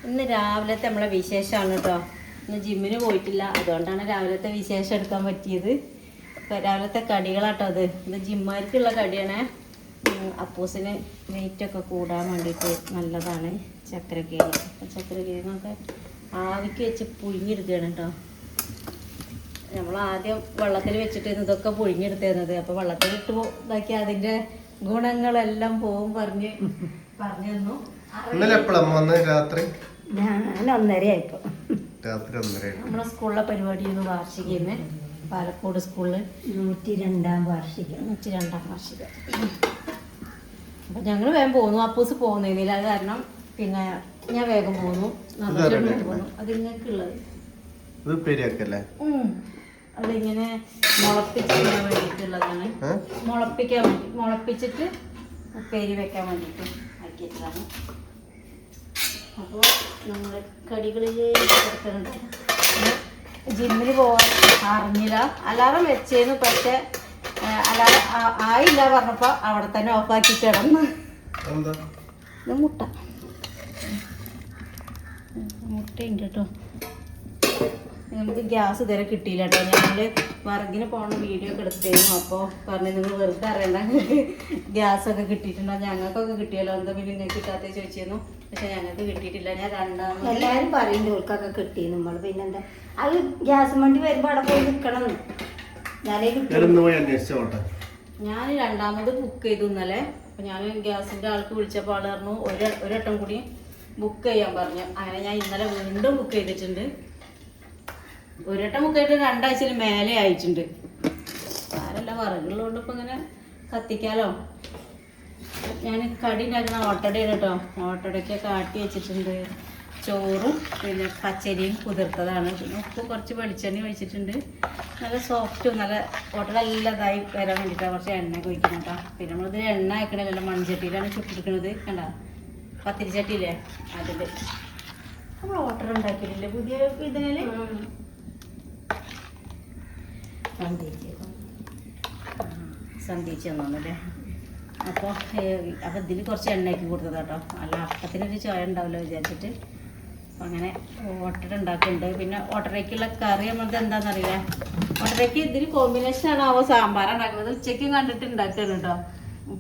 ഇന്ന് രാവിലത്തെ നമ്മളെ വിശേഷമാണ് കേട്ടോ. ഇന്ന് ജിമ്മിന് പോയിട്ടില്ല, അതുകൊണ്ടാണ് രാവിലത്തെ വിശേഷം എടുക്കാൻ പറ്റിയത്. രാവിലത്തെ കടികളാട്ടോ അത്. ഇത് ജിമ്മാർക്കുള്ള കടിയാണ്. അപ്പൂസിന് വെയിറ്റൊക്കെ കൂടാൻ വേണ്ടിയിട്ട് നല്ലതാണ് ചക്കരക്കിഴങ്ങ്. ചക്കരക്കിഴങ്ങൊക്കെ ആവിക്ക് വെച്ച് പുഴുങ്ങിയെടുക്കുകയാണ് കേട്ടോ. നമ്മൾ ആദ്യം വെള്ളത്തിൽ വെച്ചിട്ട് ഇതൊക്കെ പുഴുങ്ങിയെടുത്തിരുന്നത്. അപ്പോൾ വെള്ളത്തിലിട്ട് ഇതാക്കി അതിൻ്റെ ഗുണങ്ങളെല്ലാം പോവും പറഞ്ഞു തന്നു. രാത്രി ഞാൻ 1:30 ആയിപ്പോ. നമ്മളെ സ്കൂളിലെ പരിപാടിയാണ് വാർഷികന്ന്, പാലക്കോട് സ്കൂളിൽ 102ാം വാർഷികം. 102ാം വാർഷികം. അപ്പം ഞങ്ങൾ വേഗം പോന്നു. അപ്പൂസ് പോകുന്നതിൽ അത് കാരണം പിന്നെ ഞാൻ വേഗം പോന്നു. അത് നിങ്ങൾക്കുള്ളത് അതിങ്ങനെ മുളപ്പിക്കാൻ വേണ്ടിയിട്ടുള്ളതാണ്. മുളപ്പിച്ചിട്ട് ഉപ്പേരി വെക്കാൻ വേണ്ടിയിട്ട് ആക്കിയിട്ടാണ്. അപ്പോൾ നമ്മൾ കടികളിലേക്ക് കൊടുക്കുന്നുണ്ട്. ജിമ്മിൽ പോകാൻ അറിഞ്ഞില്ല, അലാറം വെച്ചേന്ന്. പക്ഷെ അലാറം ആയില്ല പറഞ്ഞപ്പോൾ അവിടെ തന്നെ ഓഫാക്കി കിടന്നു. ഇത് മുട്ടയുണ്ട് കേട്ടോ. നമുക്ക് ഗ്യാസ് ഇതുവരെ കിട്ടിയില്ല കേട്ടോ. ഞങ്ങൾ വർഗിന് പോകണ വീഡിയോ ഒക്കെ എടുത്തിരുന്നു. അപ്പോൾ പറഞ്ഞു നിങ്ങൾ വെറുതെ അറിയണ്ട, നിങ്ങൾക്ക് ഗ്യാസൊക്കെ കിട്ടിയിട്ടുണ്ടോ? ഞങ്ങൾക്കൊക്കെ കിട്ടിയല്ലോ, എന്താ പിന്നെ നിങ്ങൾക്ക് കിട്ടാത്ത ചോദിച്ചിരുന്നു. പക്ഷെ ഞങ്ങൾക്ക് കിട്ടിയിട്ടില്ല. ഞാൻ രണ്ടാമത് എല്ലാവരും പറയുന്നുണ്ട് ഓൾക്കൊക്കെ കിട്ടി. നമ്മൾ പിന്നെന്താ അത് ഗ്യാസ് വണ്ടി വരുമ്പോൾ അവിടെ പോയി നിൽക്കണം. ഞാൻ രണ്ടാമത് ബുക്ക് ചെയ്തു ഇന്നലെ. അപ്പോൾ ഞാൻ ഗ്യാസിൻ്റെ ആൾക്ക് വിളിച്ചപ്പോൾ ആൾ പറഞ്ഞു ഒരട്ടം കൂടി ബുക്ക് ചെയ്യാൻ പറഞ്ഞു. അങ്ങനെ ഞാൻ ഇന്നലെ വീണ്ടും ബുക്ക് ചെയ്തിട്ടുണ്ട്. ഒരട്ടം ബുക്ക് ചെയ്തിട്ട് 2 ആഴ്ചയിൽ മേലെ ആയിട്ടുണ്ട്. ആരല്ല വിറകുള്ളതുകൊണ്ട് ഇപ്പം ഇങ്ങനെ കത്തിക്കാലോ. ഞാൻ കടി ഉണ്ടാക്കുന്ന ഓട്ടടയാണ് കേട്ടോ. ഓട്ടടയ്ക്കൊക്കെ ആട്ടി വെച്ചിട്ടുണ്ട്. ചോറും പിന്നെ പച്ചരിയും കുതിർത്തതാണ്. പിന്നെ ഉപ്പ് കുറച്ച് വെളിച്ചെണ്ണ ഒഴിച്ചിട്ടുണ്ട്. നല്ല സോഫ്റ്റും നല്ല ഓട്ടട എല്ലാം ഇതായി വരാൻ വേണ്ടിയിട്ടാണ് കുറച്ച് എണ്ണ ഒഴിക്കണം കേട്ടോ. പിന്നെ നമ്മളിത് എണ്ണ ആക്കണമല്ലോ, മൺചട്ടിയിലാണ് ചുട്ടെടുക്കുന്നത്. കണ്ട പത്തിരി ചട്ടിയില്ലേ അതിൽ നമ്മൾ ഓട്ടട ഉണ്ടാക്കിയിട്ടില്ലേ പുതിയ ഇതിൽ. സന്ധിച്ച് തന്നോന്നല്ലേ. അപ്പോൾ ഇതിൽ കുറച്ച് എണ്ണയ്ക്ക് കൊടുത്തത് കേട്ടോ. അല്ല അപ്പത്തിനൊരു ചോയ ഉണ്ടാവില്ല വിചാരിച്ചിട്ട്. അപ്പം അങ്ങനെ ഓട്ടട ഉണ്ടാക്കുന്നുണ്ട്. പിന്നെ ഓട്ടടയ്ക്കുള്ള കറി നമ്മളത് എന്താണെന്നറിയില്ല. ഓട്ടടയ്ക്ക് ഇതിൽ കോമ്പിനേഷനാണ് ആവോ സാമ്പാറാണ് ഉണ്ടാക്കുന്നത്. ഉച്ചയ്ക്കും കണ്ടിട്ട് ഉണ്ടാക്കുകയാണ് കേട്ടോ.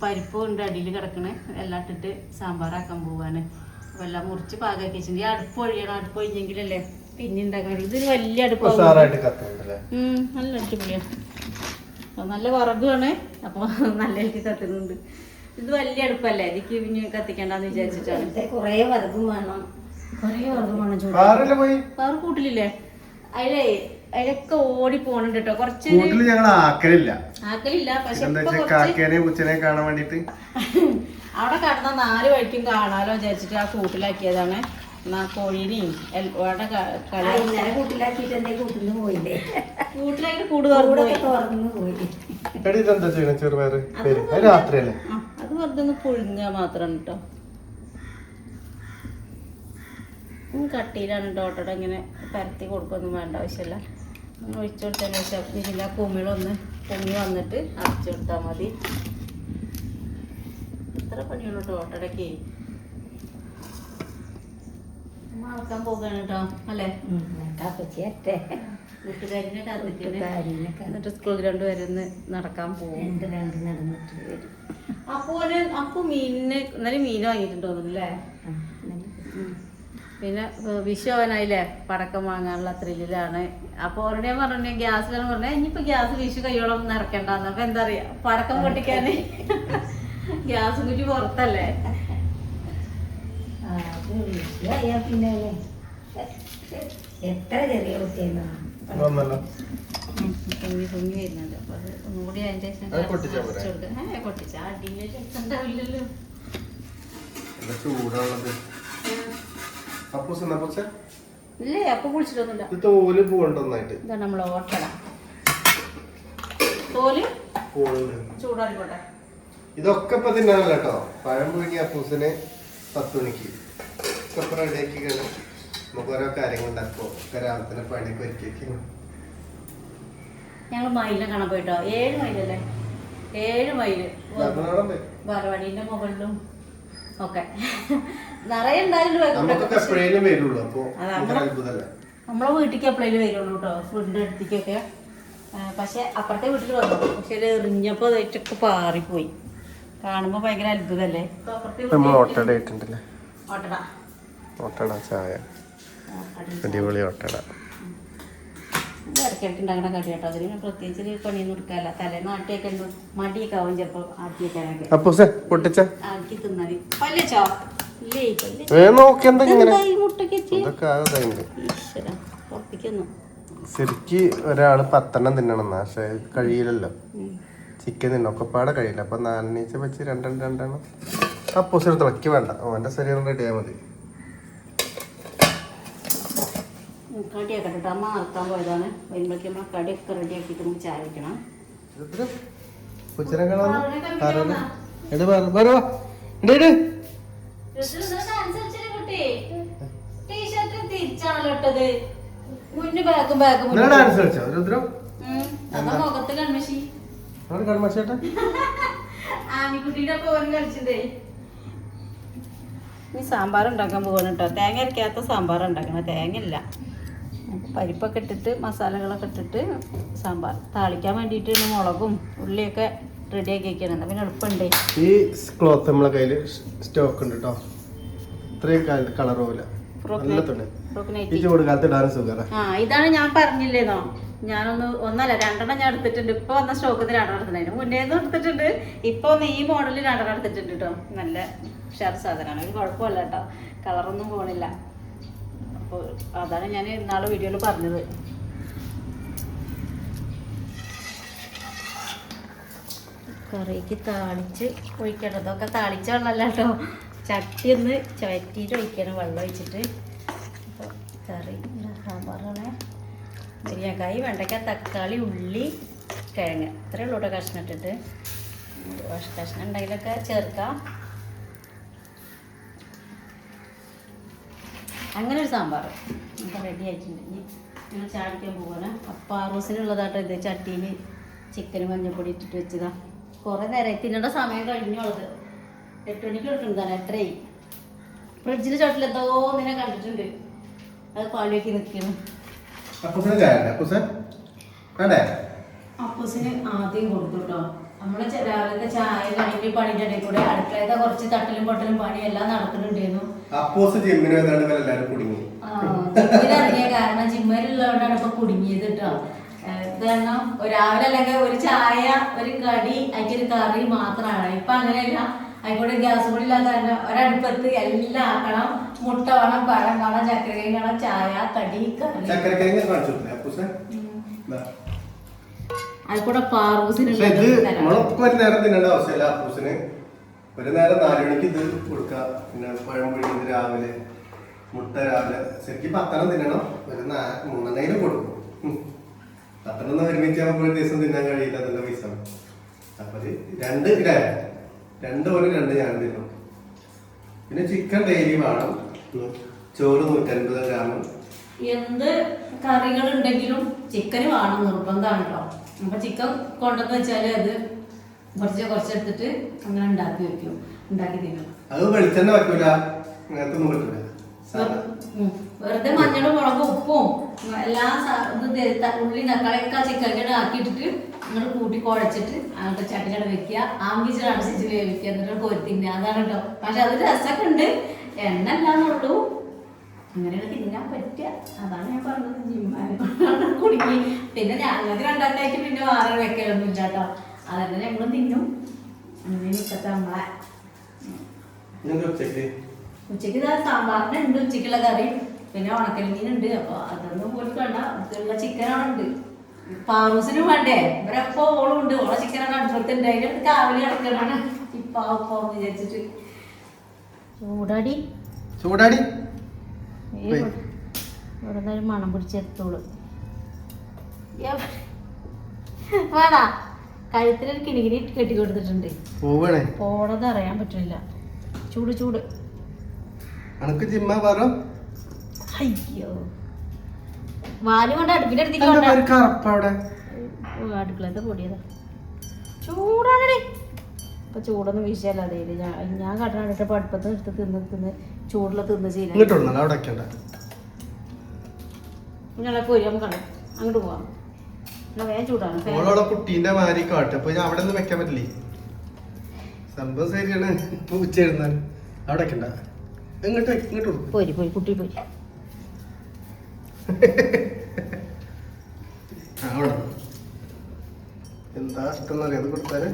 പരിപ്പും ഉണ്ട് അടിയിൽ കിടക്കണേ. എല്ലാം ഇട്ടിട്ട് സാമ്പാറാക്കാൻ പോവാണ്. അപ്പോൾ എല്ലാം മുറിച്ച് പാകാക്കി വെച്ചിട്ടുണ്ട്. ഈ അടുപ്പ് ഒഴിയണം. അടുപ്പ് ഒഴിഞ്ഞെങ്കിലല്ലേ പിന്നെ ഉണ്ടാക്കാൻ. ഇതൊരു വലിയ അടുപ്പാണ്, നല്ല അടിപൊളിയാണ്. നല്ല വിറകുമാണ്. അപ്പോൾ നല്ല എനിക്ക് കത്തുന്നുണ്ട്. ഇത് വലിയ അടുപ്പല്ലേ, ഇതിക്ക് പിന്നെ കത്തിക്കണ്ടെന്ന് വിചാരിച്ചിട്ടാണ്. കുറേ വിറകും വേണം. വേറെ കൂട്ടിലില്ലേ അതിലൊക്കെ ഓടി പോണുണ്ട് കേട്ടോ. കുറച്ച് ആക്കലില്ല. പക്ഷെ അവിടെ കടന്ന 4 വഴിക്കും കാണാലോ വിചാരിച്ചിട്ട് ആ കൂട്ടിലാക്കിയതാണ്. എന്നാ കോഴീനെയും കൂട്ടിലാക്കിയിട്ട് കൂട്ടിന് പോയില്ലേ. കൂട്ടിലാക്കി കൂട് തുറന്നു പോയി. അത് വെറുതെ ഒന്ന് പുഴുങ്ങുക മാത്രമാണ് കേട്ടോ. കട്ടിയിലാണ് കേട്ടോ ഓട്ടോടെ. ഇങ്ങനെ പരത്തി കൊടുക്കൊന്നും വേണ്ട ആവശ്യമില്ല. ഒഴിച്ചു കൊടുത്തതിന് ശേഷം ഇതിൻ്റെ ആ കുമിളൊന്ന് പൊങ്ങി വന്നിട്ട് അടച്ചു കൊടുത്താൽ മതി. എത്ര പണിയുള്ളൂ കേട്ടോ ഓട്ടോടക്ക്. മറക്കാൻ പോകുകയാണ് കേട്ടോ അല്ലേ. വീട്ടുകാരിനെ കത്തിക്കണേ. എന്നിട്ട് സ്കൂൾ ഗ്രൗണ്ട് വരെ ഒന്ന് നടക്കാൻ പോകും. അപ്പൊ മീനിന് ഇന്നലെ മീൻ വാങ്ങിയിട്ടുണ്ടോന്നല്ലേ. പിന്നെ വിഷു അവനായില്ലേ, പടക്കം വാങ്ങാനുള്ള ത്രില്ലിലാണ്. അപ്പോൾ അവരോട് ഞാൻ പറഞ്ഞു ഗ്യാസിലാണ് പറഞ്ഞത് ഇനിയിപ്പോൾ ഗ്യാസ് വിഷു കയ്യോളം നിറക്കണ്ടെന്ന്. അപ്പം എന്താ പറയുക, പടക്കം പൊട്ടിക്കാൻ ഗ്യാസ് കുറ്റി പുറത്തല്ലേ. പിന്നെ എത്ര ചെറിയ കുട്ടിയെന്നാ പൊങ്ങി വരുന്നുണ്ട്. അപ്പൊ അത് ഒന്നുകൂടി അതിന്റെ ശേഷം കൊട്ടിച്ച അടിയിലെ ഉണ്ടാവില്ലല്ലോ. ഇല്ലേ അപ്പൊ കുളിച്ചിട്ടൊന്നുമില്ല. ഇതാണ് നമ്മളെ ഓട്ടട. തോല് ചൂടാറിക്കോട്ടെ. ഇതൊക്കെ ഇപ്പൊ തിന്നാനല്ല കേട്ടോ. പഴം പുഴുങ്ങി അപ്പൂസിന് 10 മണിക്ക് റെഡിയാക്കി നമുക്ക് ഓരോ കാര്യങ്ങൾ ഉണ്ടാക്കുമോ. രാവിലത്തെ പണിയൊക്കെ ഒരുക്കി ഞങ്ങൾ മയിലിനെ കാണാൻ പോയിട്ടോ. 7 മൈലല്ലേ, 7 മൈല് ബാലവാടീന്റെ മുകളിലും ഓക്കെ നിറയെ ഉണ്ടായാലും നമുക്കൊക്കെ എപ്പോഴേലും വരുള്ളൂ. അപ്പൊ അത്ഭുതമല്ല. നമ്മളെ വീട്ടിലേക്ക് എപ്പോഴേലും വരുള്ളൂ കേട്ടോ, വീടിൻ്റെ അടുത്തേക്കൊക്കെ. പക്ഷെ അപ്പുറത്തെ വീട്ടിൽ വന്നു, പക്ഷെ എറിഞ്ഞപ്പോൾ അതായിട്ടൊക്കെ പാറിപ്പോയി. കാണുമ്പോൾ ഭയങ്കര അത്ഭുതമല്ലേ. ഓട്ടട ചായ അടിപൊളി ഓട്ടട. ഇടയ്ക്കിടയ്ക്ക് ഉണ്ടാക്കുന്ന കടി കേട്ടോ. അതിന് പ്രത്യേകിച്ച് പണിയൊന്നും എടുക്കാല്ല. തലേന്ന് ആട്ടിയൊക്കെ ഉണ്ട്, മടിയൊക്കെ ആവും ചിലപ്പോൾ ആട്ടി വെക്കാനൊക്കെ. ആക്കി തിന്നാല് പല്ലച്ചോ ഇല്ലേ പുറത്തേക്കൊന്നും ശരിക്ക് ഒരാള് 10 തിന്നണം, പക്ഷെ കഴിയില്ലല്ലോ. ചിക്കൻ തിന്നൊക്കെപ്പാടെ കഴിയില്ല. അപ്പൊ 4 വെച്ച് 2 അപ്പോസ് തിളക്കി വേണ്ട, അവന്റെ ശരീരം റെഡിയാൽ മതി. കടിയൊക്കെ ഇട്ടിട്ട് അമ്മ നടത്താൻ പോയതാണ്. വരുമ്പോഴേക്കും നമ്മൾ കടിയൊക്കെ റെഡിയാക്കിയിട്ട് നമുക്ക് ചായ വയ്ക്കണം. തിരിച്ചാണല്ലോ ഇട്ടത്. മുന്നേ ബാഗും മുഖത്ത് കൺമശി ആമിക്കുട്ടിയുടെ പോകാൻ കളിച്ചിട്ടേ. ഇനി സാമ്പാർ ഉണ്ടാക്കാൻ പോകണം കേട്ടോ. തേങ്ങ അരക്കാത്ത സാമ്പാർ ഉണ്ടാക്കണം. തേങ്ങ ഇല്ല. പരിപ്പൊക്കെ ഇട്ടിട്ട് മസാലകളൊക്കെ ഇട്ടിട്ട് സാമ്പാർ താളിക്കാൻ വേണ്ടിയിട്ട് മുളകും ഉള്ളിയൊക്കെ റെഡിയാക്കി വെക്കണം. പിന്നെ എളുപ്പമുണ്ട്. ഈ ക്ലോത്ത് നമ്മളെ കയ്യിൽ സ്റ്റോക്ക് ഉണ്ട് കേട്ടോ. ഇത്രയും കളർ പോലെ ഇതാണ് ഞാൻ പറഞ്ഞില്ലേന്നോ. ഒന്നല്ല 2 ഞാൻ എടുത്തിട്ടുണ്ട്. ഇപ്പൊ വന്ന സ്റ്റോക്കിൽ 2 എടുത്തിട്ടുണ്ടായിരുന്നു. മുന്നേന്ന് എടുത്തിട്ടുണ്ട്. ഇപ്പൊ ഒന്ന് ഈ മോഡലിൽ 2 എടുത്തിട്ടുണ്ട് കേട്ടോ. നല്ല ഉഷാർ സാധനമാണ്. ഒരു കുഴപ്പമില്ല കേട്ടോ, കളറൊന്നും പോണില്ല. അപ്പോൾ അതാണ് ഞാൻ ഇന്നാളെ വീഡിയോയിൽ പറഞ്ഞത്. കറിക്ക് താളിച്ച് ഒഴിക്കണം. അതൊക്കെ താളിച്ച വെള്ളമല്ല കേട്ടോ, ചട്ടി ഒന്ന് ചവറ്റിയിട്ട് ഒഴിക്കണം വെള്ളം ഒഴിച്ചിട്ട്. അപ്പോൾ കറി സാമ്പാറാണ്. മുരിങ്ങക്കായ്, വെണ്ടയ്ക്ക, തക്കാളി, ഉള്ളി, കിഴങ്ങ്, ഇത്രയേ ഉള്ളൂ കേട്ടോ. കഷ്ണം ഇട്ടിട്ട് കഷ്ണം ഉണ്ടെങ്കിലൊക്കെ ചേർക്കാം. അങ്ങനെ ഒരു സാമ്പാർ നമുക്ക് റെഡി ആയിട്ടുണ്ട്. ഇനി ഞങ്ങൾ ചാടിക്കാൻ പോകാണ്. അപ്പം ആറോസിനുള്ളതാട്ടോ ഇത്. ചട്ടിയിൽ ചിക്കനും മഞ്ഞപ്പൊടി ഇട്ടിട്ട് വെച്ചതാ. കുറേ നേരമായി തിന്നേണ്ട സമയം കഴിഞ്ഞുള്ളത്. 8 മണിക്ക് എടുക്കുന്നതാണ്. 8:30. ഫ്രിഡ്ജിൽ ചോട്ടിൽ എന്തോ നിന്നെ കണ്ടിട്ടുണ്ട്. അത് പാളിയൊക്കെ നിൽക്കുന്നു. അപ്പൂസിന് ആദ്യം കൊടുത്തു കേട്ടോ. നമ്മളെ രാവിലത്തെ ചായ കഴിഞ്ഞ് പണിന്റെ ഇടയിൽ കൂടെ അടുക്കളത്തെ കുറച്ച് തട്ടലും പൊട്ടലും പണി എല്ലാം നടക്കുന്നുണ്ടായിരുന്നു. ഇറങ്ങിയ കാരണം ജിമ്മയിലുള്ളതുകൊണ്ടാണ് ഇപ്പൊ കുടുങ്ങിയത് കേട്ടോ. കാരണം രാവിലെ അല്ലെങ്കിൽ ഒരു ചായ, ഒരു കടി, അതിക്കൊരു കറി മാത്രമാണ്. ഇപ്പൊ അങ്ങനെയല്ല. അതിക്കൂടെ ഗ്യാസ് കൂടി ഇല്ലാത്ത കാരണം ഒരടുപ്പത്ത് എല്ലാം ആക്കണം. മുട്ട വേണം, പഴം വേണം, ചക്കരക്കയും വേണം, ചായ, കടി, കറി. അതിക്കൂടെ പാറൂസിന് ഒരു നേരം തിന്നേണ്ട ആവശ്യമില്ല. അപ്പൂസിന് ഒരു നേരം 4 മണിക്ക് ഇത് കൊടുക്കാം. പിന്നെ പഴം പിഴിഞ്ഞത് രാവിലെ, മുട്ട രാവിലെ. ശരിക്കും 10 തിന്നണം. ഒരു 3 കൊടുക്കും. 10 ഒരുമിച്ച് നമുക്ക് ഒരു ദിവസം തിന്നാൻ കഴിയില്ല. നല്ല പൈസ. അപ്പൊ 2 2 ഞാൻ തിന്നും. പിന്നെ ചിക്കൻ ഡെയിലി വേണം. ചോറ് 150 ഗ്രാം. എന്ത് കറികൾ ഉണ്ടെങ്കിലും ചിക്കന് വേണം, നിർബന്ധമാണ് കേട്ടോ. അപ്പൊ ചിക്കൻ കൊണ്ടെന്ന് വെച്ചാല് അത് കുറച്ചെടുത്തിട്ട് അങ്ങനെ ഉണ്ടാക്കി തിന്നും. അത് വെളിച്ചെണ്ണ വെക്കൂല, അങ്ങനത്തെ ഒന്നും പറ്റൂല. വെറുതെ മഞ്ഞളും മുളകും ഉപ്പും എല്ലാം ഉള്ളി തക്കാളിയൊക്കെ ചിക്കൻ ആക്കിയിട്ടിട്ട് അങ്ങനെ കൂട്ടി കുഴച്ചിട്ട് അങ്ങോട്ട് ചട്ടിനോട് വെക്കുക. ആംഗിച്ചിനനുസരിച്ച് വേവിക്കുക, എന്നിട്ട് കൊരുത്തിന്നെ. അതാണ് കേട്ടോ. പക്ഷെ അത് രസമൊക്കെ ഉണ്ട്, എണ്ണ അല്ലാന്നുള്ളൂ. അങ്ങനെയൊക്കെ തിന്നാൻ പറ്റുക. അതാണ് ഞാൻ പറഞ്ഞത്. ജിമ്മാനെ കുടുങ്ങി. പിന്നെ ഞങ്ങൾക്ക് 2 പിന്നെ വേറെ വെക്കലൊന്നും ഇല്ല കേട്ടോ. അതന്നെ ഞങ്ങളും തിന്നും. അങ്ങനെ ഇപ്പത്തെ നമ്മളെ ഉച്ചക്ക് സാമ്പാറിന് ഉണ്ട്, ഉച്ചക്കുള്ള കറി. പിന്നെ ഉണക്കൽ മീനുണ്ട്. അപ്പൊ അതൊന്നും പോലും വേണ്ട. അടുത്തുള്ള ചിക്കനാണ് ഉണ്ട്. പാറൂസിനും വേണ്ടേ? ഇവരെപ്പോ ഓളും ഉണ്ട്. ഓളെ ചിക്കനാണ് അടുപ്പത്തുണ്ട്. അതിനടുത്ത് കാവലി കിടക്കണാണ്. ഇപ്പാന്ന് വിചാരിച്ചിട്ട് ചൂടാടി ഇവിടെ മണം പിടിച്ചെടുത്തോളൂ. വേടാ കഴുത്തിലൊരു കിണികിനി കെട്ടി കൊടുത്തിട്ടുണ്ട്. പോണത് അറിയാൻ പറ്റില്ല. ചൂട് അയ്യോ വാല് കൊണ്ട് അടുപ്പിലെടുത്തിട്ട് അടുക്കളത്തെ പൊടിയതാ. ചൂടാണേ. ഇപ്പൊ ചൂടൊന്നും വീശിയല്ല അതേ ഞാൻ കടനാടിട്ട് അടുപ്പത്ത് എടുത്ത് തിന്ന് ചൂടിൽ തിന്ന് ചെയ്യില്ല ഇങ്ങോട്ട് വിടണം അവിടെ വെക്കണ്ട ഞങ്ങളെ പോയി നമുക്ക് അങ്ങോട്ട് പോവാം എന്നാ വേഗം ചൂടാണ് ഓളോടെ കുട്ടീന്റെ മാരി കാട്ടും അപ്പൊ ഞാൻ അവിടെ ഒന്നും വെക്കാൻ പറ്റില്ലേ സംഭവം ശരിയാണ് പൂച്ച എഴുന്നാലും അവിടെ വെക്കണ്ട ഇങ്ങോട്ട് ഇങ്ങോട്ട് കൊടുക്കും പോയി കുട്ടി പോയി അവിടെ എന്താ ഇഷ്ടം അറിയാതെ കൊടുത്താല്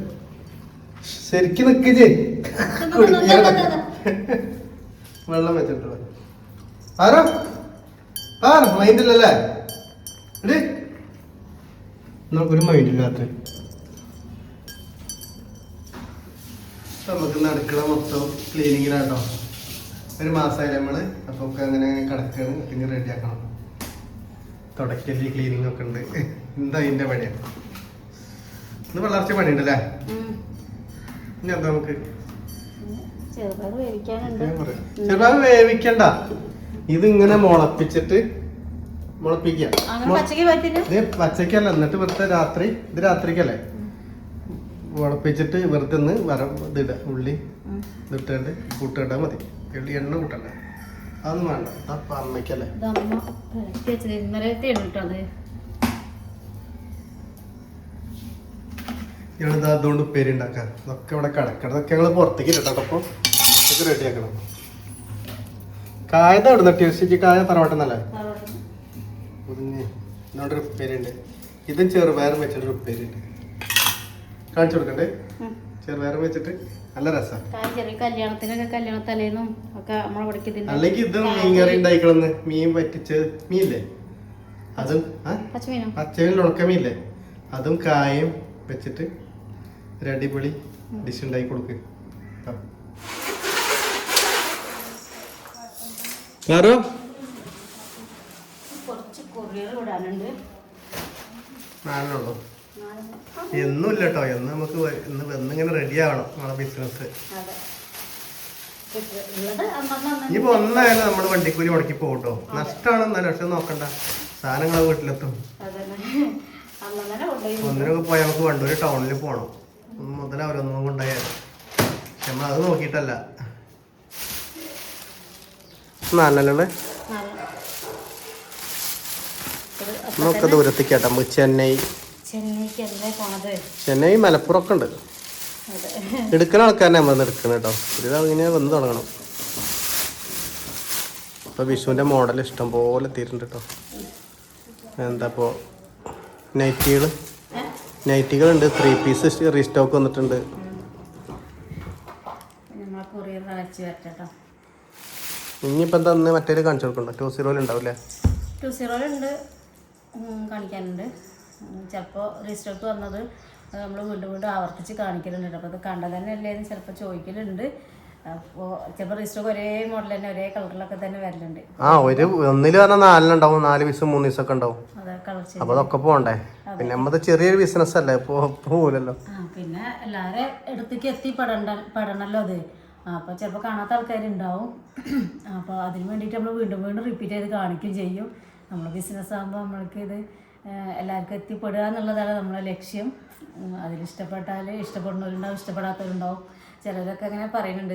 ശരിക്കും നിക്കേ വെള്ളം വെച്ചിട്ടുള്ളത് ആരോ മൈൻഡില്ലല്ലേ എടീ നമുക്കൊരു മൈൻഡില്ലാത്ത നമുക്ക് നടക്കണ മൊത്തം ക്ലീനിങ്ങിലാട്ടോ ഒരു മാസമായില്ലേ നമ്മള് അപ്പൊ ഒക്കെ അങ്ങനെ കിടക്കാണ് പിന്നെ റെഡിയാക്കണം തുടക്കല് ക്ലീനിങ് ഒക്കെ ഉണ്ട് എന്താ അതിന്റെ പണിയാണ് ഇന്ന് വളർച്ച പണിയുണ്ടല്ലേ ഇനി എന്താ നമുക്ക് ചെറുപയർ വേവിക്കാനുണ്ട് ചെറുപയർ വേവിക്കണ്ട ഇതിങ്ങനെ മുളപ്പിച്ചിട്ട് മുളപ്പിക്കുക അങ്ങനെ പച്ചക്ക് പറ്റില്ല ഇത് പച്ചക്കല്ല എന്നിട്ട് വെറുതെ രാത്രി ഇത് രാത്രിക്കല്ലേ മുളപ്പിച്ചിട്ട് വെറുതെ ഒന്ന് ഇതിട ഉള്ളി ഇതിട്ടുണ്ട് കൂട്ടിട്ടാൽ മതി എണ്ണ കൂട്ടണ്ട അതൊന്നും വേണ്ട അപ്പൊ അമ്മയ്ക്കല്ലേ ഇന്നലത്തെ കേട്ടോ അത് ഞങ്ങളിത് അതുകൊണ്ട് ഉപ്പേരി ഉണ്ടാക്കാം ഇതൊക്കെ ഇവിടെ കിടക്കണം ഇതൊക്കെ ഞങ്ങൾ പുറത്തേക്ക് ഇട്ടോ അപ്പോൾ ഇതൊക്കെ റെഡിയാക്കണം കായത ഇവിടെ ടേസ്റ്റ് കായ തറവാട്ടെന്നല്ലേ എന്നോടൊരു ഉപ്പേരി ഉണ്ട് ഇതും ചെറുപയറും വെച്ചിട്ടൊരു ഉപ്പേരി ഉണ്ട് കാണിച്ചു കൊടുക്കണ്ടേ ചെറുപയറും വെച്ചിട്ട് നല്ല രസമാണ് ചെറിയ കല്യാണ തലേന്നും ഒക്കെ നമ്മളെ അല്ലെങ്കിൽ ഇത് മീൻകറി ഉണ്ടായിക്കളന്ന് മീൻ പറ്റിച്ച് മീനില്ലേ അതും പച്ചമീൻ ഉണക്കമീനില്ലേ അതും കായും വെച്ചിട്ട് ഒരു അടിപൊളി ഡിഷ് ഉണ്ടാക്കി കൊടുക്ക് കുറച്ച് കൊറിയർ വിടാനുണ്ട് നാലിനുള്ളൂ എന്നും ഇല്ല കേട്ടോ എന്ന് നമുക്ക് എന്നിങ്ങനെ റെഡി ആവണം നമ്മളെ ബിസിനസ് ഇനിയിപ്പോ ഒന്നായാലും നമ്മുടെ വണ്ടിക്കൂലി മുടക്കി പോകട്ടോ നഷ്ടമാണ് എന്നാലും പക്ഷെ നോക്കണ്ട സാധനങ്ങൾ വീട്ടിലെത്തും ഒന്നിനൊക്കെ പോയാൽ നമുക്ക് വണ്ടൂര് ടൗണിൽ പോകണം മുതൽ അവരൊന്നും കൊണ്ടായാലും പക്ഷെ നമ്മൾ അത് നോക്കിയിട്ടല്ല നാലല്ലേ നമുക്ക് ദൂരത്തേക്കാട്ടോ നമുക്ക് ചെന്നൈ മലപ്പുറം ഒക്കെ ഉണ്ട് എടുക്കുന്ന ആൾക്കാരനെ നമ്മൾ എടുക്കണം കേട്ടോ ഇത് അങ്ങനെ വന്ന് തുടങ്ങണം ഇപ്പൊ വിഷുവിന്റെ മോഡൽ ഇഷ്ടം പോലെ എത്തിയിട്ടുണ്ട് കേട്ടോ എന്താ ഇപ്പോ നൈറ്റികളുണ്ട് 3 പീസ് റീസ്റ്റോക്ക് വന്നിട്ടുണ്ട് ഇനിയിപ്പോ എന്താ അന്ന് മറ്റേ കാണിച്ചു കൊടുക്കണ്ടോ 2-0 ഉണ്ടാവില്ലേ 2-0 ഉണ്ട് കാണിക്കാനുണ്ട് ചിലപ്പോൾ റീസ്റ്റോക്ക് വന്നത് നമ്മൾ വീണ്ടും ആവർത്തിച്ച് കാണിക്കലുണ്ട് അപ്പോൾ അത് കണ്ടത് തന്നെ അല്ലേന്ന് ചിലപ്പോൾ ചോദിക്കലുണ്ട് അപ്പോൾ ചിലപ്പോൾ റീസ്റ്റോക്ക് ഒരേ മോഡൽ തന്നെ ഒരേ കളറിലൊക്കെ തന്നെ വരലുണ്ട് ഒന്നില് പറഞ്ഞാൽ 4 3 പീസ് 3 പീസൊക്കെ ഉണ്ടാവും അപ്പൊ അതൊക്കെ പോണ്ടേ പിന്നെ നമ്മത് ചെറിയൊരു ബിസിനസ് അല്ലേ പോലല്ലോ പിന്നെ എല്ലാവരും എടുത്തേക്ക് എത്തി പെടണല്ലോ അത് അപ്പോൾ ചിലപ്പോൾ കാണാത്ത ആൾക്കാരുണ്ടാവും അപ്പോൾ അതിന് വേണ്ടിയിട്ട് നമ്മൾ വീണ്ടും റിപ്പീറ്റ് ചെയ്ത് കാണിക്കുകയും ചെയ്യും നമ്മൾ ബിസിനസ് ആകുമ്പോൾ നമ്മൾക്ക് ഇത് എല്ലാവർക്കും എത്തിപ്പെടുക എന്നുള്ളതാണ് നമ്മളെ ലക്ഷ്യം അതിലിഷ്ടപ്പെട്ടാൽ ഇഷ്ടപ്പെടുന്നവരുണ്ടാവും ഇഷ്ടപ്പെടാത്തവരുണ്ടാവും ചിലരൊക്കെ അങ്ങനെ പറയുന്നുണ്ട്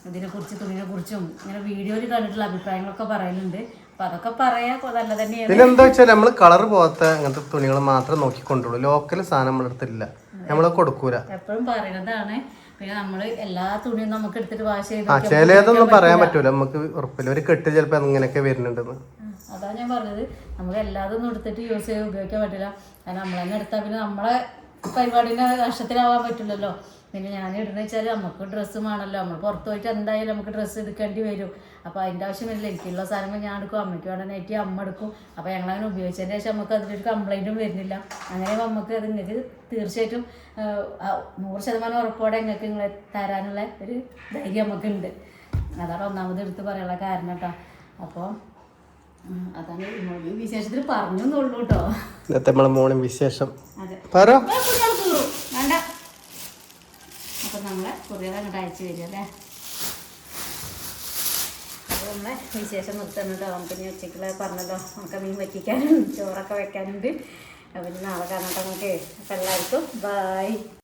ഇതിനെക്കുറിച്ച് തുണിനെക്കുറിച്ചും ഇങ്ങനെ വീഡിയോയിൽ കണ്ടിട്ടുള്ള അഭിപ്രായങ്ങളൊക്കെ പറയുന്നുണ്ട് അപ്പോൾ അതൊക്കെ പറയാൻ നല്ല തന്നെയാണ് പിന്നെന്താ വെച്ചാൽ നമ്മൾ കളർ പോകാത്ത അങ്ങനത്തെ തുണികൾ മാത്രം നോക്കിക്കൊണ്ടുള്ളൂ ലോക്കൽ സാധനം നമ്മുടെ അടുത്തില്ല നമ്മൾ കൊടുക്കൂല എപ്പോഴും പറയുന്നതാണ് പിന്നെ നമ്മൾ എല്ലാ തുണിയും നമുക്ക് എടുത്തിട്ട് വാഷ് ചെയ്ത് ചിലതൊന്നും പറയാൻ പറ്റൂല നമുക്ക് ഉറപ്പില്ല ഒരു കെട്ട് ചിലപ്പോൾ അങ്ങനെയൊക്കെ വരുന്നുണ്ടെന്ന് അതാ ഞാൻ പറഞ്ഞത് നമ്മൾ എല്ലാതൊന്നും എടുത്തിട്ട് യൂസ് ചെയ്ത് ഉപയോഗിക്കാൻ പറ്റില്ല കാരണം നമ്മൾ തന്നെ എടുത്താൽ പിന്നെ നമ്മളെ പരിപാടിൻ്റെ നഷ്ടത്തിലാവാൻ പറ്റില്ലല്ലോ പിന്നെ ഞാൻ ഇടുന്ന വെച്ചാൽ നമുക്ക് ഡ്രസ്സ് വേണമല്ലോ നമ്മൾ പുറത്ത് പോയിട്ട് എന്തായാലും നമുക്ക് ഡ്രസ്സ് എടുക്കേണ്ടി വരും അപ്പോൾ അതിൻ്റെ ആവശ്യമില്ല എനിക്കുള്ള സാധനങ്ങൾ ഞാൻ എടുക്കും അമ്മയ്ക്ക് വേണ്ട നൈറ്റി അമ്മ എടുക്കും അപ്പോൾ ഞങ്ങളങ്ങനെ ഉപയോഗിച്ചതിന് ശേഷം നമുക്ക് അതിലൊരു കംപ്ലൈൻറ്റും വരുന്നില്ല അങ്ങനെ നമുക്ക് അത് നിങ്ങൾക്ക് തീർച്ചയായിട്ടും 100% ഉറപ്പോടെ നിങ്ങൾക്ക് നിങ്ങളെ തരാനുള്ള ഒരു ധൈര്യം നമുക്കുണ്ട് അതാണ് ഒന്നാമത് എടുത്ത് പറയാനുള്ള കാരണം കേട്ടോ അപ്പോൾ അതാണ് മോർണിംഗ് വിശേഷത്തിൽ പറഞ്ഞു എന്നുള്ളൂ കേട്ടോ ഇന്നത്തെ നമ്മളെ മോർണിംഗ് വിശേഷം വേണ്ട അപ്പം നമ്മളെ കൊറിയർ അങ്ങോട്ട് അയച്ചു തരും അല്ലേ അപ്പോൾ നമ്മളെ വിശേഷം നിർത്തുന്നുണ്ടോ നമുക്ക് ഇനി ഉച്ചയ്ക്കുള്ള പറഞ്ഞല്ലോ നമുക്ക് മീൻ വറ്റിക്കാനും ചോറൊക്കെ വെക്കാനുണ്ട് അപ്പം നാളെ കാണാം നമുക്ക് അപ്പം എല്ലാവർക്കും ബൈ.